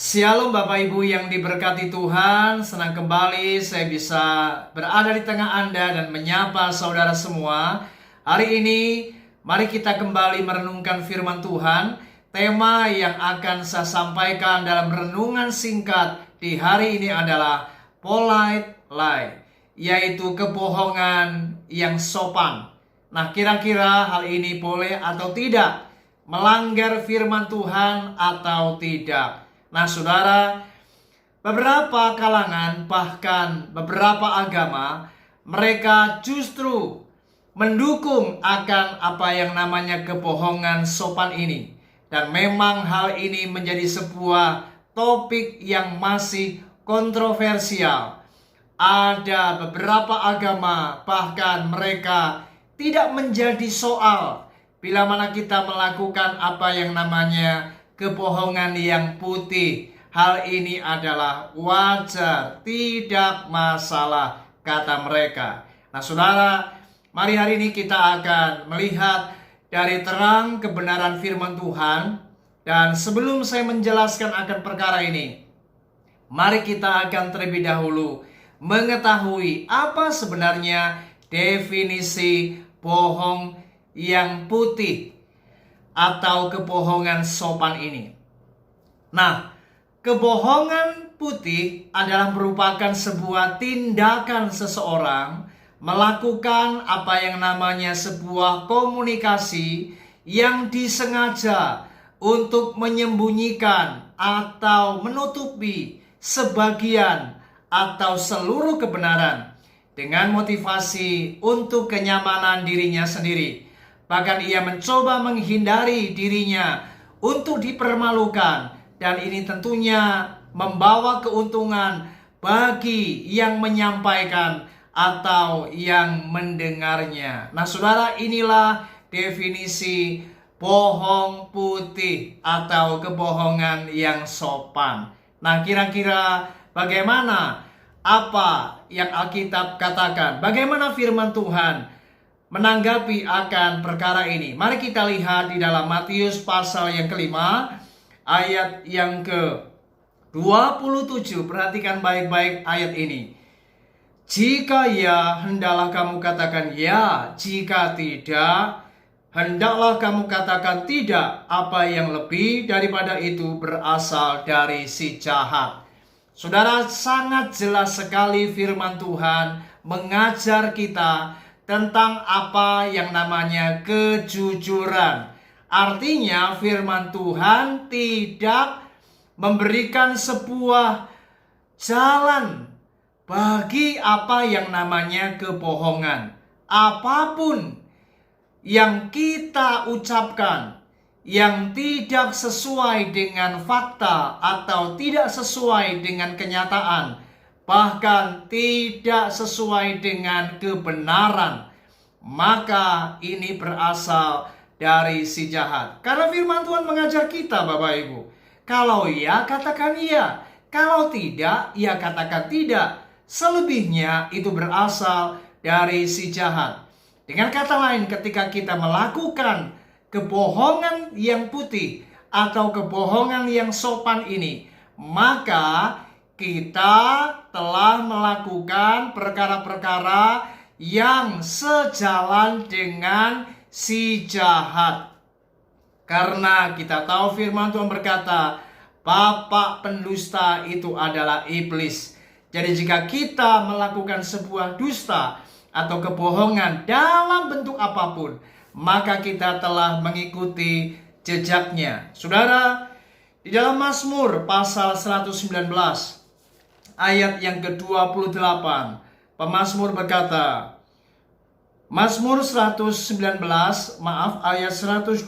Shalom Bapak Ibu yang diberkati Tuhan, senang kembali saya bisa berada di tengah Anda dan menyapa saudara semua. Hari ini mari kita kembali merenungkan firman Tuhan. Tema yang akan saya sampaikan dalam renungan singkat di hari ini adalah polite lie, yaitu kebohongan yang sopan. Nah, kira-kira hal ini boleh atau tidak? Melanggar firman Tuhan atau tidak? Nah, saudara, beberapa kalangan, bahkan beberapa agama, mereka justru mendukung akan apa yang namanya kebohongan sopan ini. Dan memang hal ini menjadi sebuah topik yang masih kontroversial. Ada beberapa agama, bahkan mereka tidak menjadi soal bila mana kita melakukan apa yang namanya kebohongan yang putih. Hal ini adalah wajar, tidak masalah, kata mereka. Nah, saudara, mari hari ini kita akan melihat dari terang kebenaran firman Tuhan. Dan sebelum saya menjelaskan akan perkara ini, mari kita akan terlebih dahulu mengetahui apa sebenarnya definisi bohong yang putih atau kebohongan sopan ini. Nah, kebohongan putih adalah merupakan sebuah tindakan seseorang melakukan apa yang namanya sebuah komunikasi yang disengaja untuk menyembunyikan atau menutupi sebagian atau seluruh kebenaran dengan motivasi untuk kenyamanan dirinya sendiri. Bahkan ia mencoba menghindari dirinya untuk dipermalukan, dan ini tentunya membawa keuntungan bagi yang menyampaikan atau yang mendengarnya. Nah, saudara, inilah definisi bohong putih atau kebohongan yang sopan. Nah, kira-kira bagaimana apa yang Alkitab katakan? Bagaimana firman Tuhan menanggapi akan perkara ini? Mari kita lihat di dalam Matius pasal yang kelima, ayat yang ke-27. Perhatikan baik-baik ayat ini. Jika ya, hendaklah kamu katakan ya. Jika tidak, hendaklah kamu katakan tidak. Apa yang lebih daripada itu berasal dari si jahat. Saudara, sangat jelas sekali firman Tuhan mengajar kita tentang apa yang namanya kejujuran. Artinya firman Tuhan tidak memberikan sebuah jalan bagi apa yang namanya kebohongan. Apapun yang kita ucapkan yang tidak sesuai dengan fakta atau tidak sesuai dengan kenyataan, bahkan tidak sesuai dengan kebenaran, maka ini berasal dari si jahat. Karena firman Tuhan mengajar kita, Bapak Ibu, kalau ya katakan iya, kalau tidak ya katakan tidak. Selebihnya itu berasal dari si jahat. Dengan kata lain, ketika kita melakukan kebohongan yang putih atau kebohongan yang sopan ini, maka kita telah melakukan perkara-perkara yang sejalan dengan si jahat. Karena kita tahu firman Tuhan berkata, bapak pendusta itu adalah iblis. Jadi jika kita melakukan sebuah dusta atau kebohongan dalam bentuk apapun, maka kita telah mengikuti jejaknya. Saudara, di dalam Mazmur pasal 119 ayat yang ke-28, pemazmur berkata, Mazmur 119, ayat 128,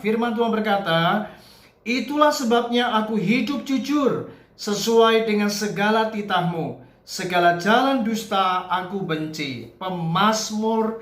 firman Tuhan berkata, itulah sebabnya aku hidup jujur sesuai dengan segala titahmu, segala jalan dusta aku benci. Pemazmur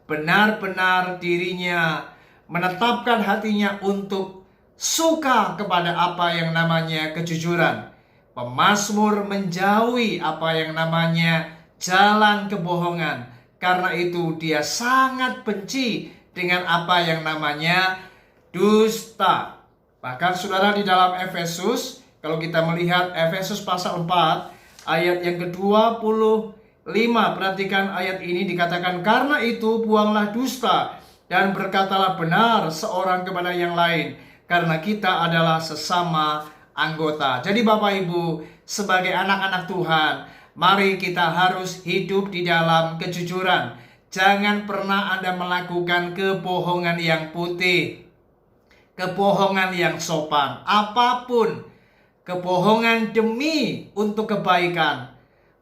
benar-benar dirinya menetapkan hatinya untuk suka kepada apa yang namanya kejujuran. Pemazmur menjauhi apa yang namanya jalan kebohongan. Karena itu dia sangat benci dengan apa yang namanya dusta. Bahkan saudara di dalam Efesus, kalau kita melihat Efesus pasal 4 ayat yang ke-25, perhatikan ayat ini dikatakan, karena itu buanglah dusta dan berkatalah benar seorang kepada yang lain, karena kita adalah sesama anggota. Jadi Bapak Ibu, sebagai anak-anak Tuhan, mari kita harus hidup di dalam kejujuran. Jangan pernah Anda melakukan kebohongan yang putih, kebohongan yang sopan. Apapun kebohongan demi untuk kebaikan,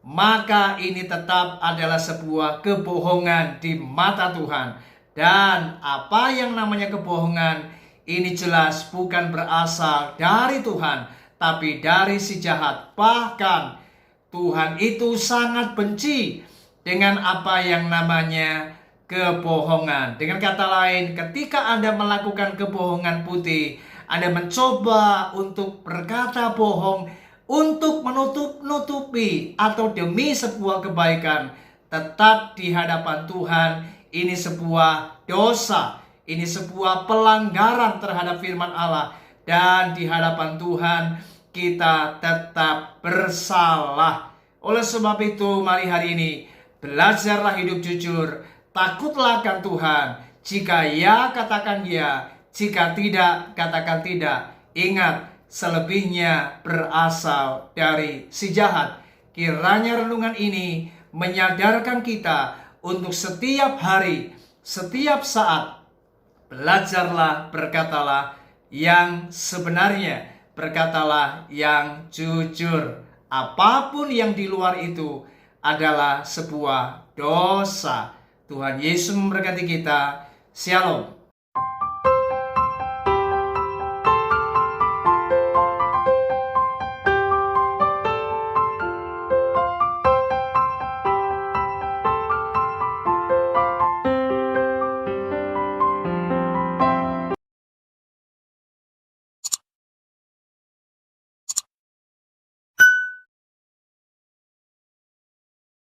maka ini tetap adalah sebuah kebohongan di mata Tuhan. Dan apa yang namanya kebohongan, ini jelas bukan berasal dari Tuhan, tapi dari si jahat. Bahkan Tuhan itu sangat benci dengan apa yang namanya kebohongan. Dengan kata lain, ketika Anda melakukan kebohongan putih, Anda mencoba untuk berkata bohong untuk menutup-nutupi atau demi sebuah kebaikan, tetap di hadapan Tuhan ini sebuah dosa, ini sebuah pelanggaran terhadap firman Allah, dan di hadapan Tuhan kita tetap bersalah. Oleh sebab itu, mari hari ini belajarlah hidup jujur, takutlah akan Tuhan. Jika ya, katakan ya. Jika tidak, katakan tidak. Ingat, selebihnya berasal dari si jahat. Kiranya renungan ini menyadarkan kita untuk setiap hari, setiap saat, belajarlah, berkatalah yang sebenarnya, berkatalah yang jujur. Apapun yang di luar itu adalah sebuah dosa. Tuhan Yesus memberkati kita. Shalom.